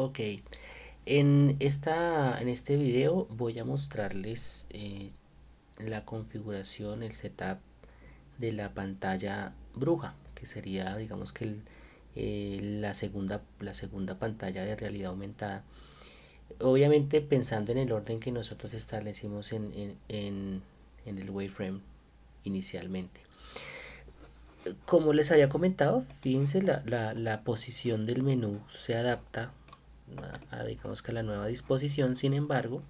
Ok, en este video voy a mostrarles la configuración, el setup de la pantalla bruja, que sería, digamos que la segunda pantalla de realidad aumentada. Obviamente pensando en el orden que nosotros establecimos en el wireframe inicialmente. Como les había comentado, fíjense, la posición del menú se adapta digamos que a la nueva disposición. Sin embargo,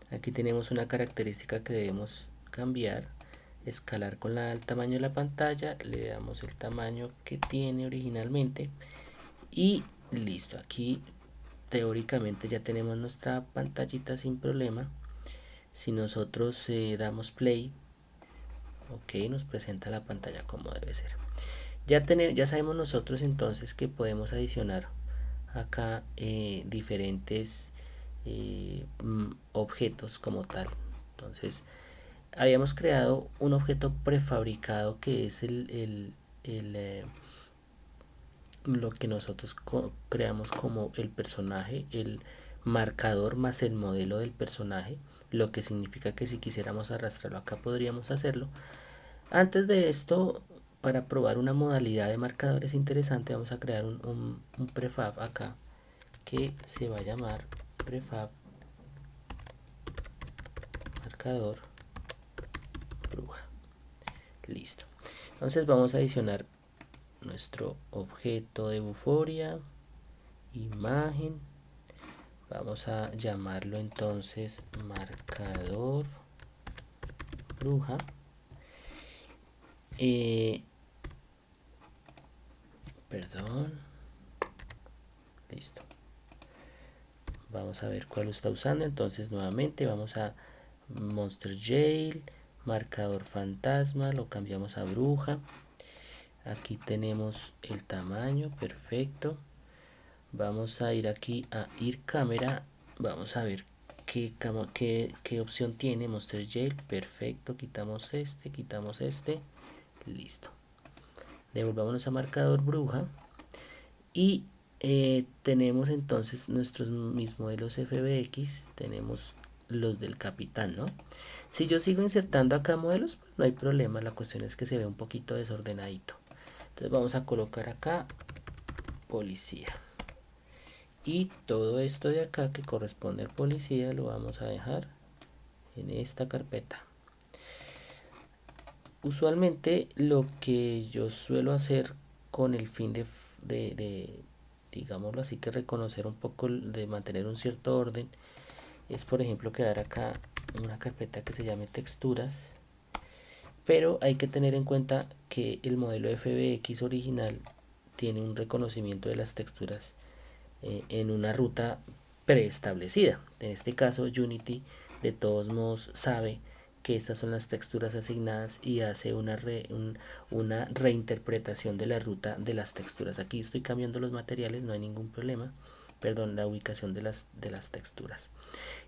aquí tenemos una característica que debemos cambiar: escalar con el tamaño de la pantalla, le damos el tamaño que tiene originalmente y listo. Aquí teóricamente ya tenemos nuestra pantallita sin problema. Si nosotros damos play, ok, nos presenta la pantalla como debe ser. Ya sabemos nosotros entonces que podemos adicionar acá diferentes objetos como tal. Entonces habíamos creado un objeto prefabricado que es lo que nosotros creamos como el personaje, el marcador más el modelo del personaje, lo que significa que si quisiéramos arrastrarlo acá podríamos hacerlo. Antes de esto, para probar una modalidad de marcadores interesante, vamos a crear un prefab acá que se va a llamar prefab marcador bruja. Listo. Entonces vamos a adicionar nuestro objeto de buforia, imagen. Vamos a llamarlo entonces marcador bruja. Eh, Perdón. Listo. Vamos a ver cuál está usando. Entonces nuevamente vamos a Monster Jail, marcador fantasma, lo cambiamos a bruja. Aquí tenemos el tamaño, perfecto. Vamos a ir aquí a ir cámara. Vamos a ver qué opción tiene Monster Jail. Perfecto, quitamos este. Listo. Devolvámonos a marcador bruja. Y tenemos entonces nuestros mis modelos FBX. Tenemos los del capitán, ¿no? Si yo sigo insertando acá modelos, pues no hay problema. La cuestión es que se ve un poquito desordenadito. Entonces vamos a colocar acá policía. Y todo esto de acá que corresponde al policía lo vamos a dejar en esta carpeta. Usualmente lo que yo suelo hacer con el fin de digámoslo así, que reconocer un poco, de mantener un cierto orden, es por ejemplo crear acá una carpeta que se llame texturas. Pero hay que tener en cuenta que el modelo FBX original tiene un reconocimiento de las texturas en una ruta preestablecida. En este caso Unity de todos modos sabe que estas son las texturas asignadas y hace una reinterpretación de la ruta de las texturas. Aquí estoy cambiando los materiales, no hay ningún problema. Perdón, la ubicación de las texturas.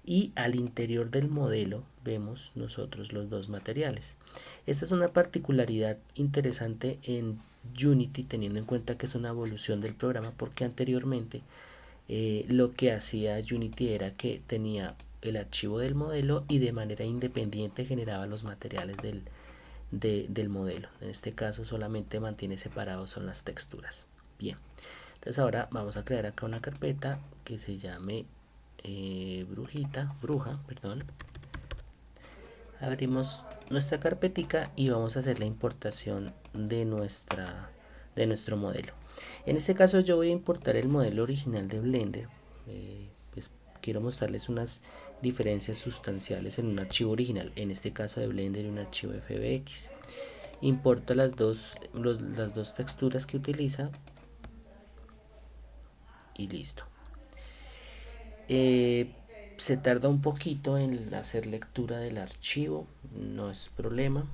Y al interior del modelo vemos nosotros los dos materiales. Esta es una particularidad interesante en Unity, teniendo en cuenta que es una evolución del programa, porque anteriormente lo que hacía Unity era que tenía el archivo del modelo y de manera independiente generaba los materiales del modelo. En este caso solamente mantiene separados son las texturas. Bien, entonces ahora vamos a crear acá una carpeta que se llame bruja, perdón. Abrimos nuestra carpetica y vamos a hacer la importación de nuestro modelo. En este caso yo voy a importar el modelo original de Blender. Pues quiero mostrarles unas diferencias sustanciales en un archivo original, en este caso de Blender y un archivo FBX. Importo las dos texturas que utiliza y listo. Se tarda un poquito en hacer lectura del archivo, no es problema.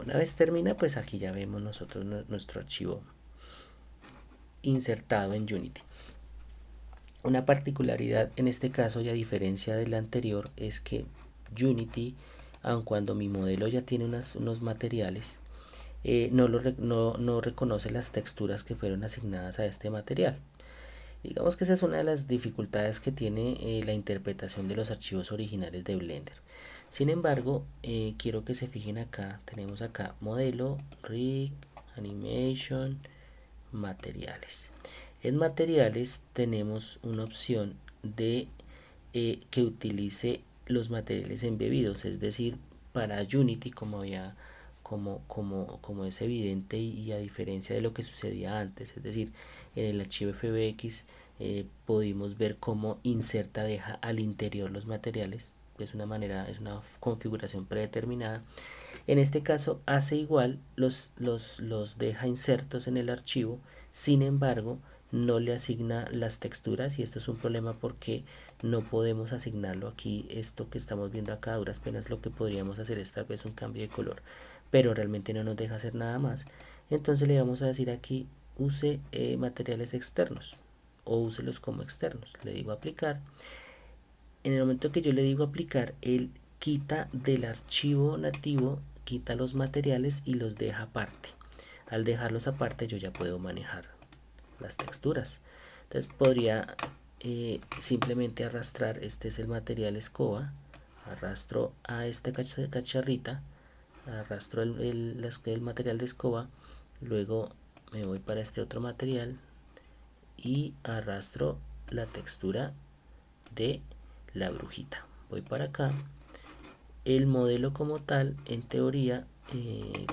Una vez termina, pues aquí ya vemos nosotros nuestro archivo insertado en Unity. Una particularidad en este caso, y a diferencia del anterior, es que Unity, aun cuando mi modelo ya tiene unos materiales, no reconoce las texturas que fueron asignadas a este material. Digamos que esa es una de las dificultades que tiene la interpretación de los archivos originales de Blender. Sin embargo, quiero que se fijen acá, tenemos acá modelo, rig, animation, materiales. En materiales tenemos una opción de que utilice los materiales embebidos, es decir, para Unity, como es evidente y a diferencia de lo que sucedía antes, es decir, en el archivo FBX pudimos ver cómo inserta deja al interior los materiales, es una configuración predeterminada. En este caso hace igual, los deja insertos en el archivo, sin embargo no le asigna las texturas y esto es un problema porque no podemos asignarlo aquí. Esto que estamos viendo acá a duras penas lo que podríamos hacer es tal vez un cambio de color, pero realmente no nos deja hacer nada más. Entonces le vamos a decir aquí use materiales externos o úselos como externos. Le digo aplicar. En el momento que yo le digo aplicar, él quita del archivo nativo, quita los materiales y los deja aparte. Al dejarlos aparte yo ya puedo manejar las texturas. Entonces podría simplemente arrastrar, este es el material escoba, arrastro a esta cacharrita, arrastro el material de escoba, luego me voy para este otro material y arrastro la textura de la brujita. Voy para acá. El modelo como tal, en teoría,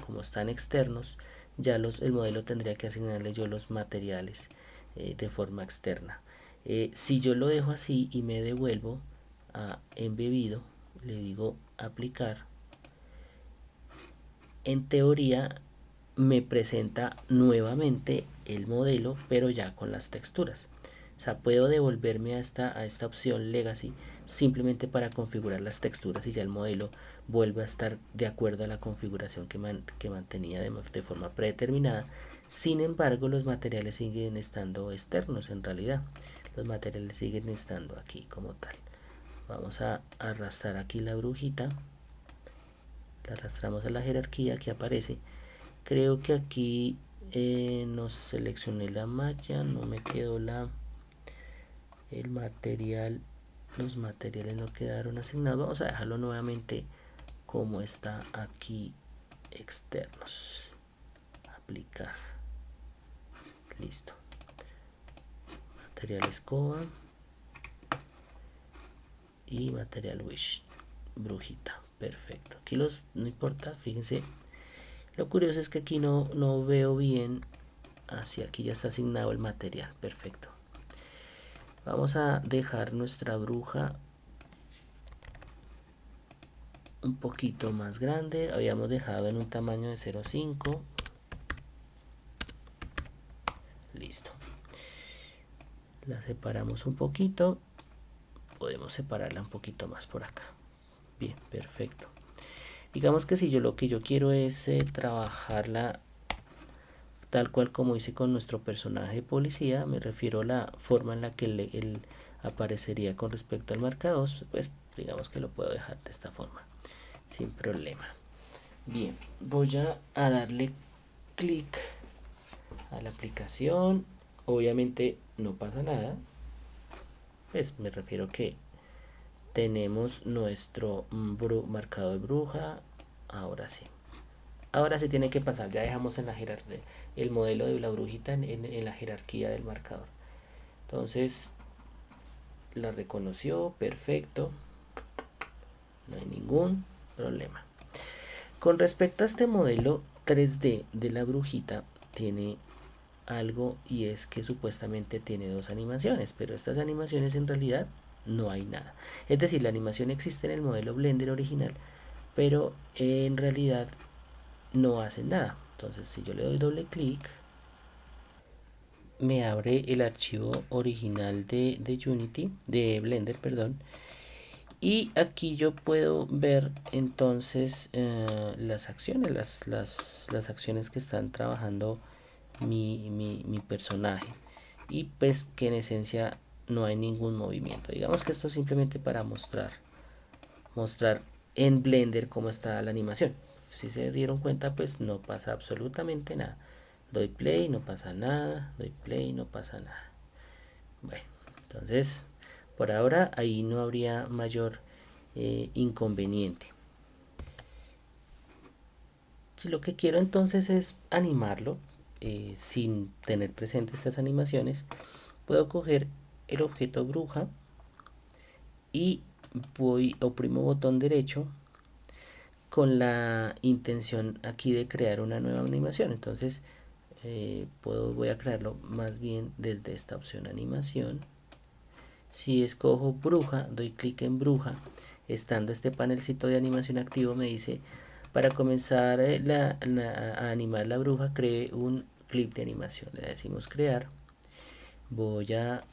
como están externos, ya el modelo tendría que asignarle yo los materiales de forma externa. Si yo lo dejo así y me devuelvo a embebido, le digo aplicar, en teoría me presenta nuevamente el modelo, pero ya con las texturas. O sea, puedo devolverme a esta opción Legacy simplemente para configurar las texturas y ya el modelo vuelve a estar de acuerdo a la configuración que mantenía de forma predeterminada. Sin embargo, los materiales siguen estando externos en realidad. Los materiales siguen estando aquí como tal. Vamos a arrastrar aquí la brujita. La arrastramos a la jerarquía que aparece. Creo que aquí no seleccioné la malla, no me quedó el material, los materiales no quedaron asignados. Vamos a dejarlo nuevamente como está aquí, externos, aplicar, listo, material escoba y material wish, brujita, perfecto. Aquí no importa, fíjense. Lo curioso es que aquí no veo bien. Hacia aquí ya está asignado el material. Perfecto. Vamos a dejar nuestra bruja un poquito más grande. Habíamos dejado en un tamaño de 0,5. Listo. La separamos un poquito. Podemos separarla un poquito más por acá. Bien, perfecto. Digamos que si yo lo que yo quiero es trabajarla tal cual como hice con nuestro personaje de policía, me refiero a la forma en la que él aparecería con respecto al marcador, pues digamos que lo puedo dejar de esta forma, sin problema. Bien, voy a darle clic a la aplicación, obviamente no pasa nada, pues me refiero que tenemos nuestro marcador bruja, ahora sí. Ahora se tiene que pasar, ya dejamos en la jerarquía el modelo de la brujita en la jerarquía del marcador. Entonces la reconoció, perfecto, no hay ningún problema. Con respecto a este modelo 3D de la brujita, tiene algo y es que supuestamente tiene dos animaciones, pero estas animaciones en realidad no hay nada. Es decir, la animación existe en el modelo Blender original, pero en realidad no hace nada. Entonces si yo le doy doble clic, me abre el archivo original de Unity, de Blender, perdón. Y aquí yo puedo ver entonces las acciones, las acciones que están trabajando mi personaje. Y pues que en esencia no hay ningún movimiento. Digamos que esto es simplemente para mostrar en Blender cómo está la animación. Si se dieron cuenta, pues no pasa absolutamente nada. Doy play, no pasa nada. Doy play, no pasa nada. Bueno, entonces por ahora ahí no habría mayor inconveniente. Si lo que quiero entonces es animarlo sin tener presente estas animaciones, puedo coger el objeto bruja y oprimo botón derecho con la intención aquí de crear una nueva animación. Entonces voy a crearlo más bien desde esta opción animación. Si escojo bruja, doy clic en bruja, estando este panelcito de animación activo, me dice para comenzar a animar la bruja, cree un clip de animación. Le decimos crear. Voy a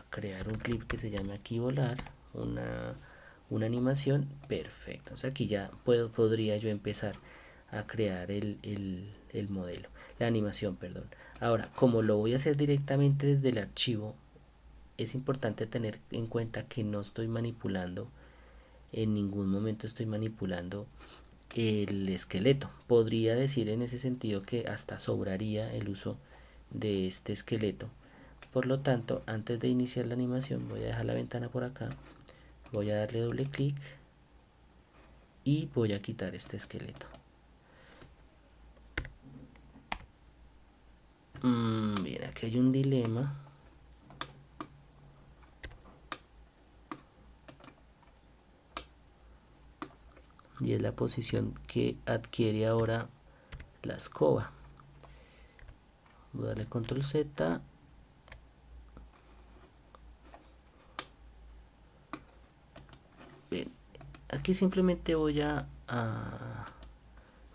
crear un clip que se llama aquí volar, una animación. Perfecto. Entonces aquí ya podría yo empezar a crear el modelo, la animación, perdón. Ahora, como lo voy a hacer directamente desde el archivo, es importante tener en cuenta que no estoy manipulando, en ningún momento estoy manipulando el esqueleto. Podría decir en ese sentido que hasta sobraría el uso de este esqueleto. Por lo tanto, antes de iniciar la animación, voy a dejar la ventana por acá, voy a darle doble clic y voy a quitar este esqueleto. Bien, aquí hay un dilema. Y es la posición que adquiere ahora la escoba. Voy a darle control Z. Bien, aquí simplemente voy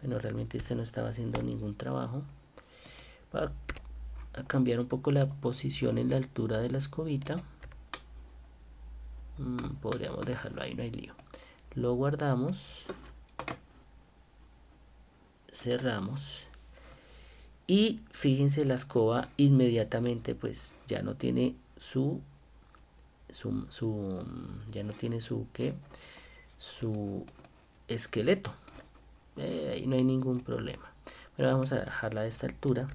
bueno, realmente este no estaba haciendo ningún trabajo. Voy a cambiar un poco la posición en la altura de la escobita. Podríamos dejarlo ahí, no hay lío. Lo guardamos, cerramos y fíjense, la escoba inmediatamente pues ya no tiene ya no tiene su esqueleto. Ahí no hay ningún problema. Bueno, vamos a dejarla de esta altura.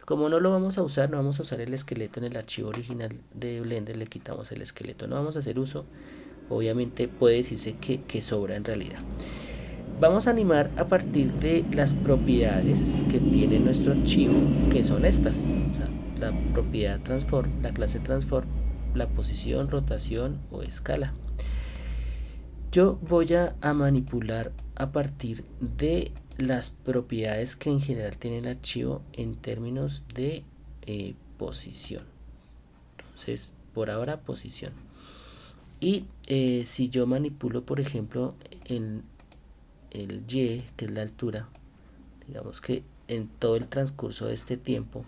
Como no lo vamos a usar, no vamos a usar el esqueleto en el archivo original de Blender, le quitamos el esqueleto, no vamos a hacer uso. Obviamente puede decirse que sobra en realidad. Vamos a animar a partir de las propiedades que tiene nuestro archivo, que son estas. O sea, la propiedad transform, la clase transform, la posición, rotación o escala. Yo voy a manipular a partir de las propiedades que en general tiene el archivo en términos de posición. Entonces, por ahora posición. Y si yo manipulo, por ejemplo, en el Y, que es la altura, digamos que en todo el transcurso de este tiempo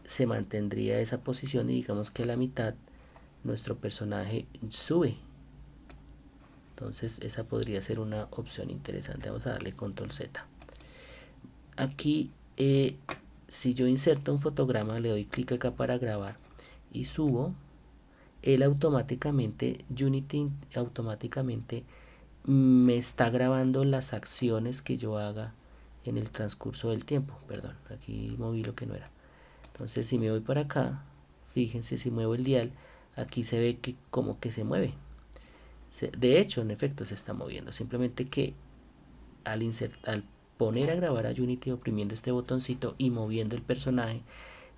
se mantendría esa posición y digamos que a la mitad nuestro personaje sube. Entonces esa podría ser una opción interesante. Vamos a darle control Z. Aquí si yo inserto un fotograma, le doy clic acá para grabar y subo, él automáticamente, Unity automáticamente me está grabando las acciones que yo haga en el transcurso del tiempo. Perdón, aquí moví lo que no era. Entonces si me voy para acá, fíjense, si muevo el dial, aquí se ve que como que se mueve. De hecho, en efecto se está moviendo, simplemente que al poner a grabar a Unity oprimiendo este botoncito y moviendo el personaje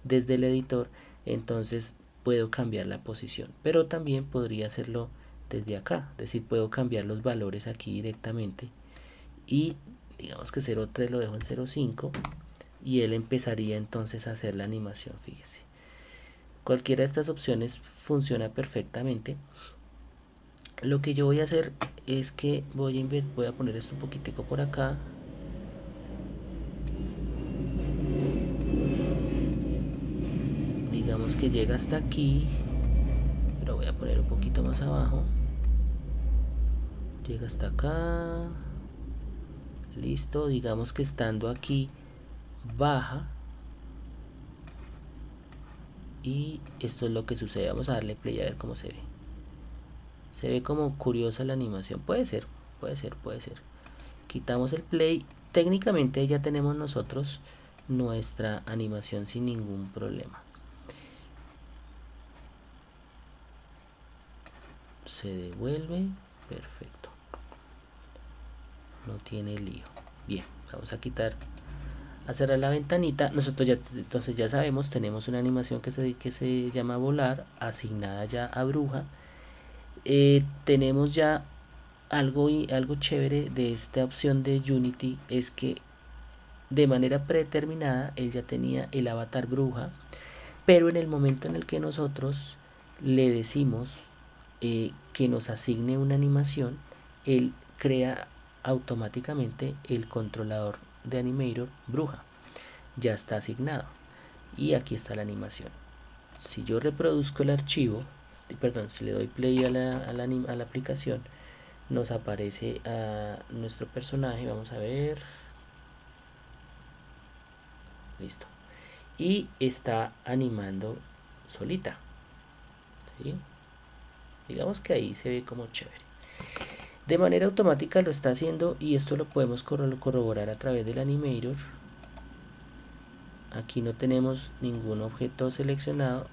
desde el editor, entonces puedo cambiar la posición, pero también podría hacerlo desde acá, es decir, puedo cambiar los valores aquí directamente y digamos que 0.3 lo dejo en 0.5 y él empezaría entonces a hacer la animación. Fíjese, cualquiera de estas opciones funciona perfectamente. Lo que yo voy a hacer es que voy a poner esto un poquitico por acá. Digamos que llega hasta aquí, pero voy a poner un poquito más abajo. Llega hasta acá. Listo, digamos que estando aquí baja. Y esto es lo que sucede. Vamos a darle play a ver cómo se ve. Se ve como curiosa la animación. Puede ser, puede ser, puede ser. Quitamos el play. Técnicamente ya tenemos nosotros nuestra animación sin ningún problema. se devuelve, perfecto, no tiene lío. Bien, vamos a quitar, a cerrar la ventanita. Nosotros ya, entonces ya sabemos, tenemos una animación que se llama volar, asignada ya a Bruja. Tenemos ya algo chévere de esta opción de Unity, es que de manera predeterminada él ya tenía el avatar Bruja, pero en el momento en el que nosotros le decimos que nos asigne una animación, él crea automáticamente el controlador de Animator Bruja. Ya está asignado. Y aquí está la animación. Si yo reproduzco el archivo, perdón, si le doy play a la aplicación, nos aparece a nuestro personaje. Vamos a ver. Listo. Y está animando solita. ¿Sí? Digamos que ahí se ve como chévere. De manera automática lo está haciendo, y esto lo podemos corroborar a través del Animator. Aquí no tenemos ningún objeto seleccionado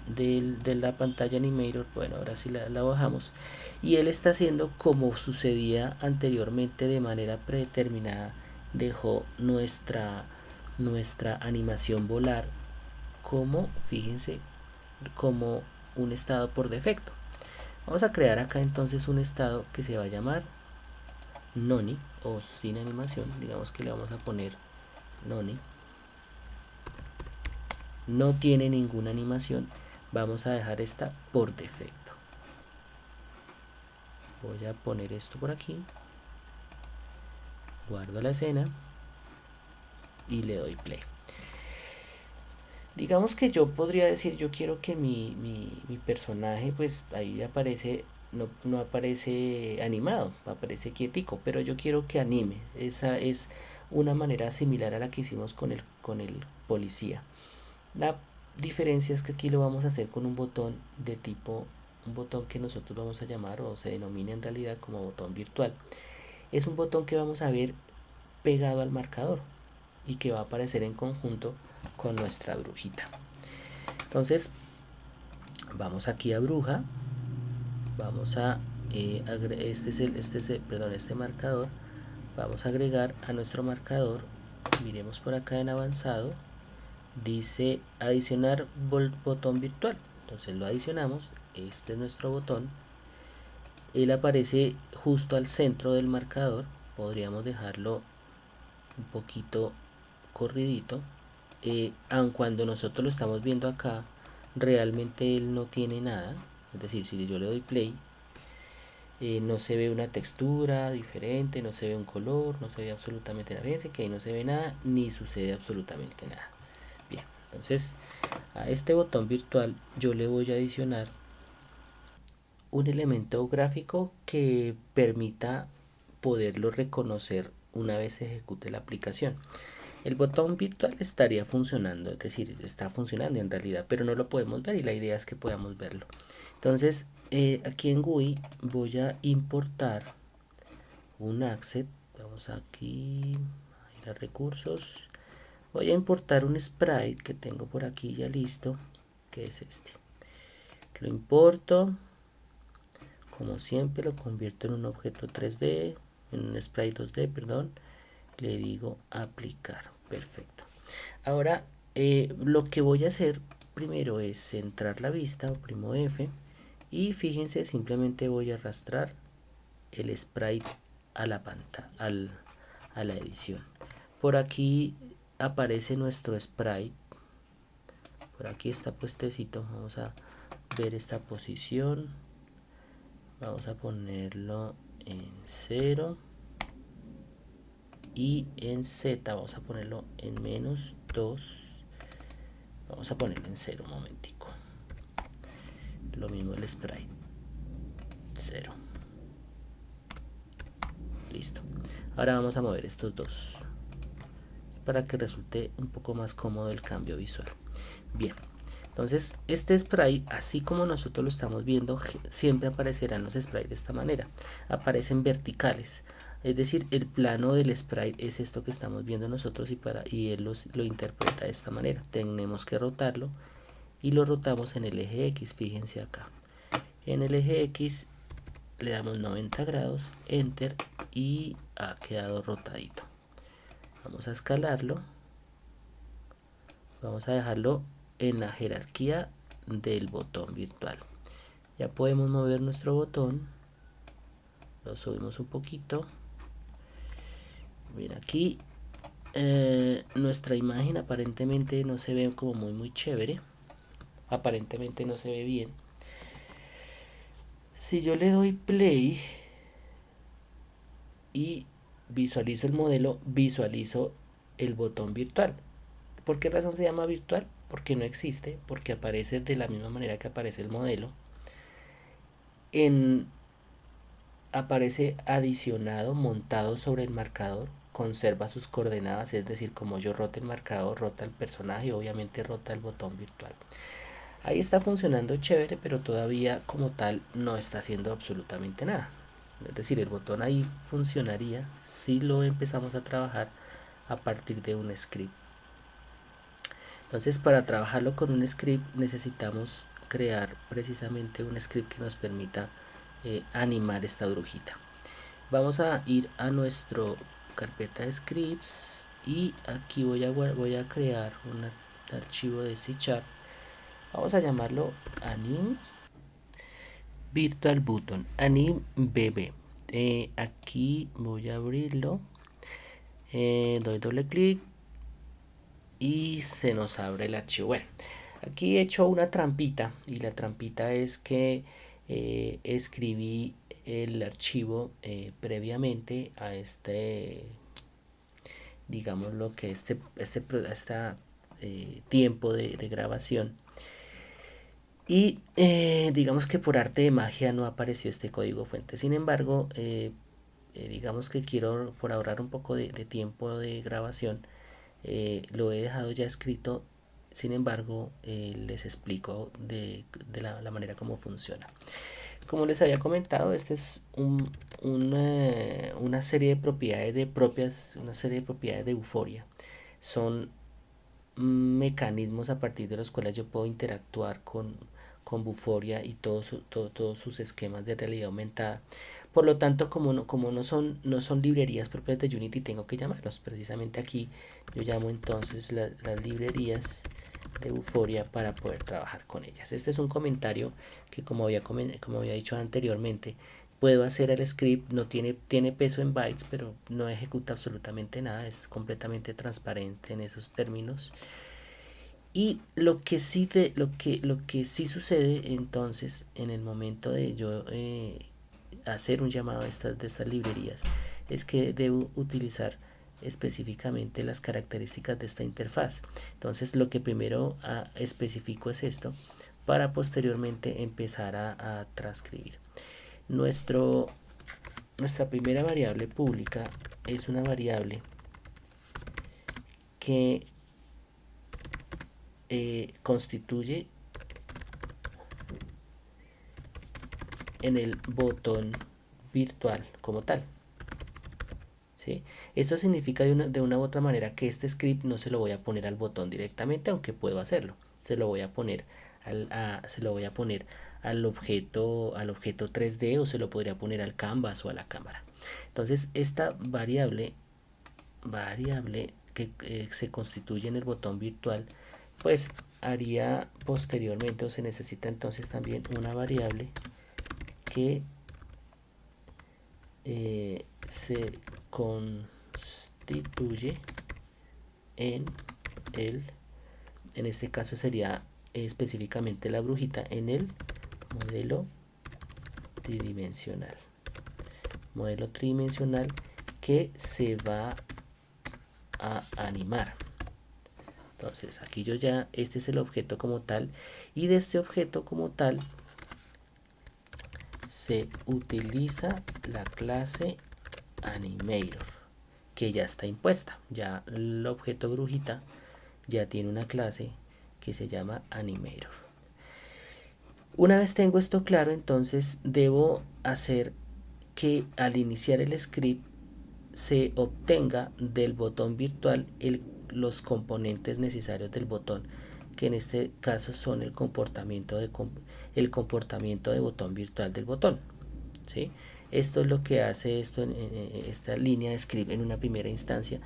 de la pantalla Animator. Bueno, ahora sí la bajamos, y él está haciendo como sucedía anteriormente de manera predeterminada. Dejó nuestra animación volar como, fíjense, como un estado por defecto. Vamos a crear acá entonces un estado que se va a llamar Noni, o sin animación. Digamos que le vamos a poner Noni. No tiene ninguna animación. Vamos a dejar esta por defecto. Voy a poner esto por aquí, guardo la escena y le doy play. Digamos que yo podría decir, yo quiero que mi personaje, pues ahí aparece, no aparece animado, aparece quietico, pero yo quiero que anime. Esa es una manera similar a la que hicimos con el policía. La diferencia es que aquí lo vamos a hacer con un botón de tipo, un botón que nosotros vamos a llamar, o se denomina en realidad como botón virtual. Es un botón que vamos a ver pegado al marcador y que va a aparecer en conjunto con nuestra brujita. Entonces vamos aquí a Bruja, vamos a este marcador, vamos a agregar a nuestro marcador. Miremos por acá en avanzado, dice adicionar botón virtual. Entonces lo adicionamos. Este es nuestro botón. Él aparece justo al centro del marcador. Podríamos dejarlo un poquito corridito, aun cuando nosotros lo estamos viendo acá, realmente él no tiene nada. Es decir, si yo le doy play, no se ve una textura diferente, no se ve un color, no se ve absolutamente nada. Fíjense que ahí no se ve nada, ni sucede absolutamente nada. Bien, entonces a este botón virtual yo le voy a adicionar un elemento gráfico que permita poderlo reconocer una vez se ejecute la aplicación. El botón virtual estaría funcionando, es decir, está funcionando en realidad, pero no lo podemos ver, y la idea es que podamos verlo. Entonces, aquí en GUI voy a importar un asset. Vamos aquí a ir a recursos. Voy a importar un sprite que tengo por aquí ya listo, que es este. Lo importo. Como siempre, lo convierto en un objeto 3D, en un sprite 2D, perdón. Le digo aplicar. Perfecto. Ahora lo que voy a hacer primero es centrar la vista, oprimo F, y fíjense, simplemente voy a arrastrar el sprite a la pantalla, a la edición. Por aquí aparece nuestro sprite, por aquí está puestecito. Vamos a ver esta posición, vamos a ponerlo en 0, y en Z vamos a ponerlo en -2. Vamos a ponerlo en 0 un momentico. Lo mismo el sprite, 0. Listo. Ahora vamos a mover estos dos para que resulte un poco más cómodo el cambio visual. Bien, entonces este sprite, así como nosotros lo estamos viendo, siempre aparecerán los sprites de esta manera. Aparecen verticales. Es decir, el plano del sprite es esto que estamos viendo nosotros, y él lo interpreta de esta manera. Tenemos que rotarlo, y lo rotamos en el eje X, fíjense acá. En el eje X le damos 90 grados, enter, y ha quedado rotadito. Vamos a escalarlo, vamos a dejarlo en la jerarquía del botón virtual. Ya podemos mover nuestro botón, lo subimos un poquito. Bien, aquí nuestra imagen aparentemente no se ve como muy chévere, aparentemente no se ve bien. Si yo le doy play y visualizo el modelo, visualizo el botón virtual. ¿Por qué razón se llama virtual? Porque no existe, porque aparece de la misma manera que aparece el modelo. Aparece adicionado, montado sobre el marcador, conserva sus coordenadas, es decir, como yo rote el marcador, rota el personaje, obviamente rota el botón virtual. Ahí está funcionando chévere, pero todavía como tal no está haciendo absolutamente nada. Es decir, el botón ahí funcionaría si lo empezamos a trabajar a partir de un script. Entonces, para trabajarlo con un script necesitamos crear precisamente un script que nos permita animar esta brujita. Vamos a ir a nuestra carpeta de scripts y aquí voy a crear un archivo de C#. Vamos a llamarlo anim virtual button, anim bb. Aquí voy a abrirlo, doy doble clic y se nos abre el archivo. Bueno, aquí he hecho una trampita, y la trampita es que escribí el archivo previamente a digamos lo que tiempo de grabación, y digamos que por arte de magia no apareció este código fuente. Sin embargo, digamos que quiero, por ahorrar un poco de tiempo de grabación, lo he dejado ya escrito. Sin embargo, les explico de la manera como funciona. Como les había comentado, este es una serie de propiedades una serie de propiedades de Vuforia. Son mecanismos a partir de los cuales yo puedo interactuar con Vuforia y todos sus esquemas de realidad aumentada. Por lo tanto, como no son librerías propias de Unity, tengo que llamarlos. Precisamente aquí yo llamo entonces las librerías de Vuforia para poder trabajar con ellas. Este es un comentario que, como había dicho anteriormente, puedo hacer el script. No tiene peso en bytes, pero no ejecuta absolutamente nada, es completamente transparente en esos términos. Y lo que sí sucede entonces en el momento de yo hacer un llamado de estas librerías es que debo utilizar específicamente las características de esta interfaz. Entonces lo que primero especifico es esto, para posteriormente empezar a transcribir. Nuestra primera variable pública es una variable que constituye en el botón virtual como tal. ¿Sí? Esto significa de una u otra manera que este script no se lo voy a poner al botón directamente, aunque puedo hacerlo. Se lo voy a poner al objeto 3D, o se lo podría poner al canvas o a la cámara. Entonces esta variable que se constituye en el botón virtual, pues haría posteriormente, o se necesita entonces también una variable que se constituye en este caso sería específicamente la brujita, en el modelo tridimensional que se va a animar. Entonces aquí este es el objeto como tal, y de este objeto como tal se utiliza la clase animator, que ya está impuesta. Ya el objeto brujita ya tiene una clase que se llama animator. Una vez tengo esto claro, entonces debo hacer que al iniciar el script se obtenga del botón virtual los componentes necesarios del botón, que en este caso son el comportamiento el comportamiento de botón virtual del botón, ¿sí? Esto es lo que hace esto en esta línea de script en una primera instancia,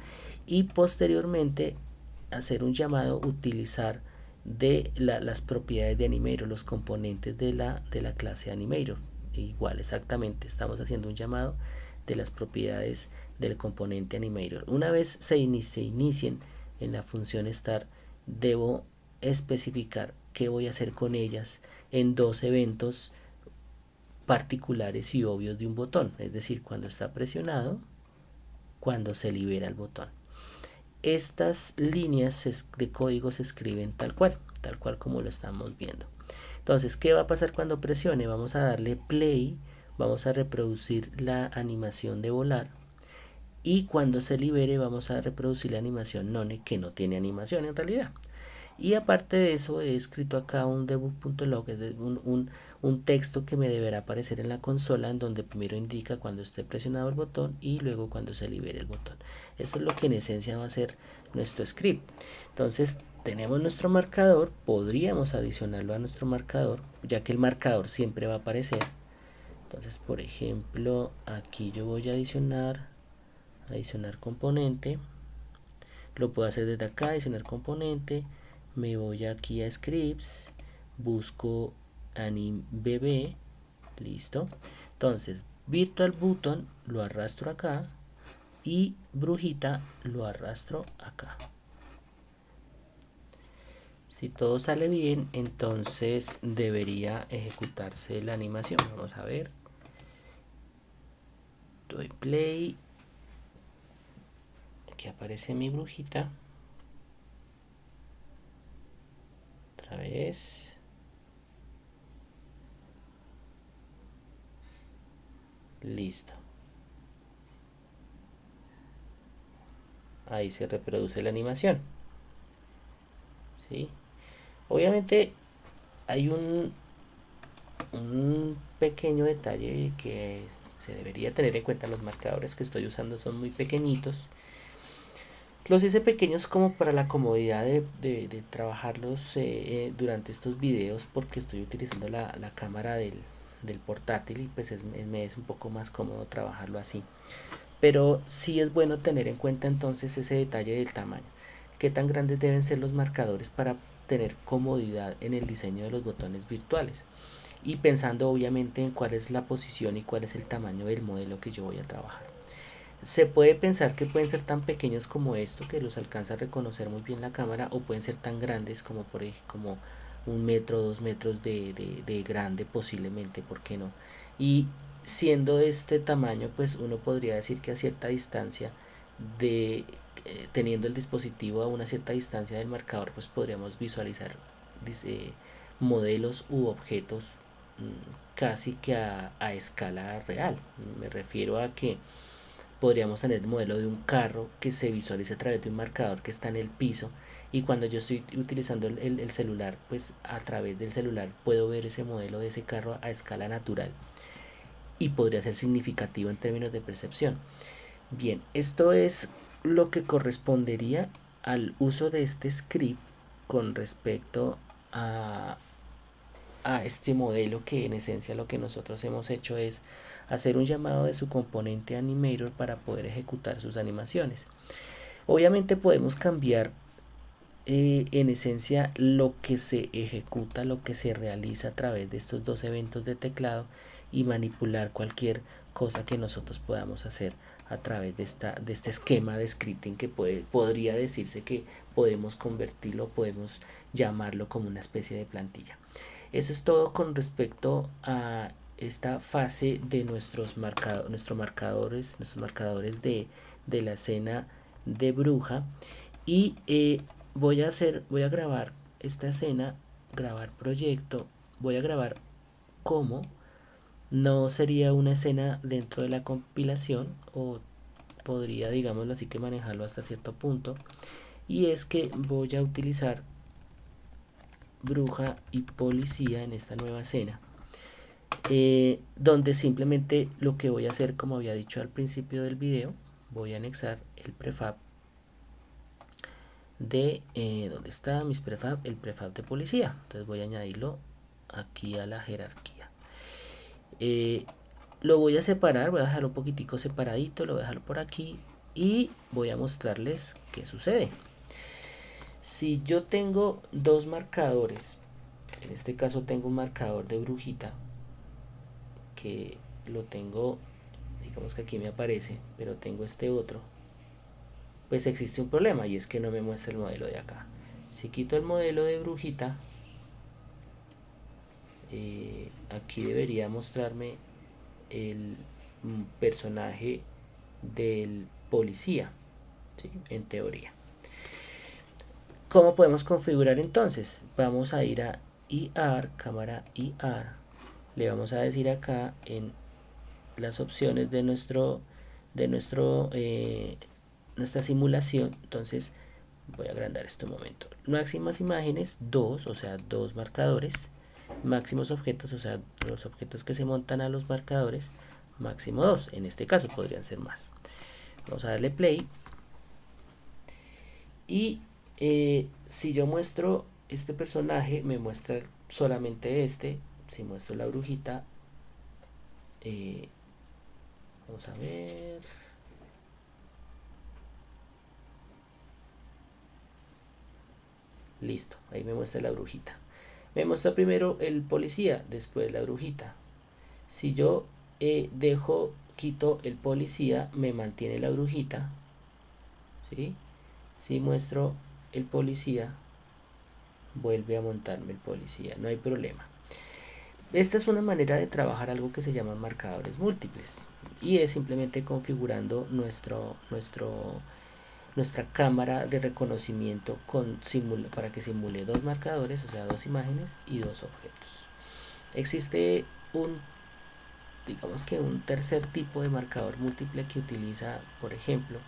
y posteriormente hacer un llamado, utilizar de las propiedades de Animator, los componentes de la clase Animator. Igual, exactamente, estamos haciendo un llamado de las propiedades del componente Animator. Una vez se inicien en la función start, debo especificar qué voy a hacer con ellas en dos eventos particulares y obvios de un botón, es decir, cuando está presionado, cuando se libera el botón. Estas líneas de código se escriben tal cual como lo estamos viendo. Entonces, ¿qué va a pasar cuando presione? Vamos a darle play, vamos a reproducir la animación de volar, y cuando se libere vamos a reproducir la animación none, que no tiene animación en realidad. Y aparte de eso, he escrito acá un debug.log, es decir, un texto que me deberá aparecer en la consola, en donde primero indica cuando esté presionado el botón y luego cuando se libere el botón. Esto es lo que en esencia va a ser nuestro script. Entonces tenemos nuestro marcador, podríamos adicionarlo a nuestro marcador, ya que el marcador siempre va a aparecer. Entonces, por ejemplo, aquí yo voy a adicionar componente. Lo puedo hacer desde acá, adicionar componente. Me voy aquí a scripts, busco animbb, listo. Entonces, virtual button lo arrastro acá y brujita lo arrastro acá. Si todo sale bien, entonces debería ejecutarse la animación. Vamos a ver. Doy play. Aquí aparece mi brujita. Otra vez. Listo. Ahí se reproduce la animación. ¿Sí? Obviamente hay un pequeño detalle que se debería tener en cuenta. Los marcadores que estoy usando son muy pequeñitos. Los hice pequeños como para la comodidad de trabajarlos durante estos videos, porque estoy utilizando la cámara del portátil, y pues me es un poco más cómodo trabajarlo así. Pero sí es bueno tener en cuenta entonces ese detalle del tamaño. Qué tan grandes deben ser los marcadores para tener comodidad en el diseño de los botones virtuales. Y pensando obviamente en cuál es la posición y cuál es el tamaño del modelo que yo voy a trabajar. Se puede pensar que pueden ser tan pequeños como esto, que los alcanza a reconocer muy bien la cámara, o pueden ser tan grandes como por ejemplo como 1 metro, 2 metros de grande posiblemente, ¿por qué no? Y siendo de este tamaño, pues uno podría decir que a cierta distancia de teniendo el dispositivo a una cierta distancia del marcador, pues podríamos visualizar dice, modelos u objetos casi que a escala real. Me refiero a que podríamos tener el modelo de un carro que se visualiza a través de un marcador que está en el piso, y cuando yo estoy utilizando el celular, pues a través del celular puedo ver ese modelo de ese carro a escala natural, y podría ser significativo en términos de percepción. Bien, esto es lo que correspondería al uso de este script con respecto a este modelo, que en esencia lo que nosotros hemos hecho es hacer un llamado de su componente Animator para poder ejecutar sus animaciones. Obviamente podemos cambiar en esencia lo que se ejecuta, lo que se realiza a través de estos dos eventos de teclado, y manipular cualquier cosa que nosotros podamos hacer a través de este esquema de scripting, que podría decirse que podemos convertirlo, podemos llamarlo como una especie de plantilla. Eso es todo con respecto a esta fase de nuestros marcadores de la escena de bruja. Y voy a grabar esta escena, grabar proyecto, voy a grabar cómo no sería una escena dentro de la compilación, o podría, digámoslo así, que manejarlo hasta cierto punto. Y es que voy a utilizar bruja y policía en esta nueva escena, donde simplemente lo que voy a hacer, como había dicho al principio del video, voy a anexar el prefab de ¿dónde está mis prefab? El prefab de policía. Entonces voy a añadirlo aquí a la jerarquía. Lo voy a separar, voy a dejarlo un poquitico separadito, lo voy a dejar por aquí y voy a mostrarles qué sucede. Si yo tengo dos marcadores, en este caso tengo un marcador de brujita que lo tengo, digamos que aquí me aparece, pero tengo este otro, pues existe un problema y es que no me muestra el modelo de acá. Si quito el modelo de brujita, aquí debería mostrarme el personaje del policía, ¿sí? En teoría. ¿Cómo podemos configurar entonces? Vamos a ir a IR, cámara IR. Le vamos a decir acá en las opciones de nuestra simulación. Entonces voy a agrandar esto un momento. Máximas imágenes 2, o sea, 2 marcadores. Máximos objetos, o sea, los objetos que se montan a los marcadores, máximo 2. En este caso podrían ser más. Vamos a darle play. Y si yo muestro este personaje, me muestra solamente este. Si muestro la brujita, vamos a ver. Listo, ahí me muestra la brujita. Me muestra primero el policía, después la brujita. Si yo quito el policía, me mantiene la brujita. ¿Sí? Si muestro el policía, vuelve a montarme el policía, no hay problema. Esta es una manera de trabajar algo que se llama marcadores múltiples y es simplemente configurando nuestra cámara de reconocimiento para que simule dos marcadores, o sea, dos imágenes y dos objetos. Existe digamos que un tercer tipo de marcador múltiple que utiliza, por ejemplo,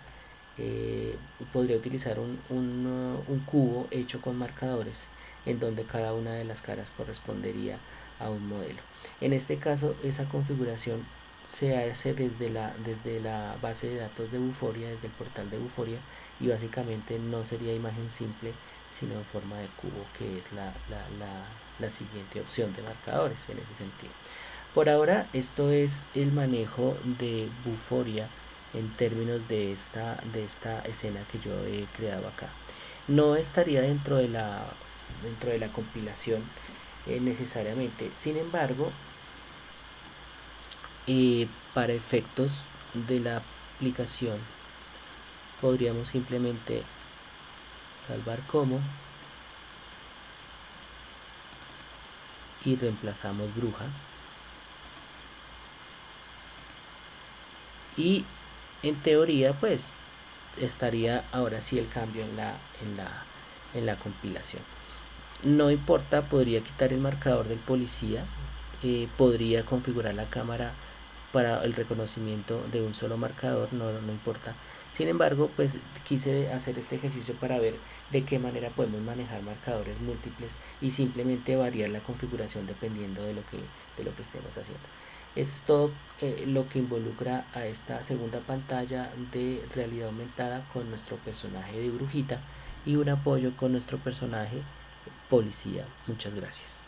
podría utilizar un cubo hecho con marcadores en donde cada una de las caras correspondería a un modelo. En este caso, esa configuración se hace desde la base de datos de Vuforia, desde el portal de Vuforia, y básicamente no sería imagen simple, sino en forma de cubo, que es la siguiente opción de marcadores en ese sentido. Por ahora, esto es el manejo de Vuforia en términos de esta escena que yo he creado acá. No estaría dentro de la compilación necesariamente. Sin embargo, para efectos de la aplicación, podríamos simplemente salvar como y reemplazamos bruja. Y en teoría, pues estaría ahora sí el cambio en la compilación. No importa, podría quitar el marcador del policía, podría configurar la cámara para el reconocimiento de un solo marcador, no importa. Sin embargo, pues quise hacer este ejercicio para ver de qué manera podemos manejar marcadores múltiples y simplemente variar la configuración dependiendo de lo que estemos haciendo. Eso es todo lo que involucra a esta segunda pantalla de realidad aumentada con nuestro personaje de brujita y un apoyo con nuestro personaje policía. Muchas gracias.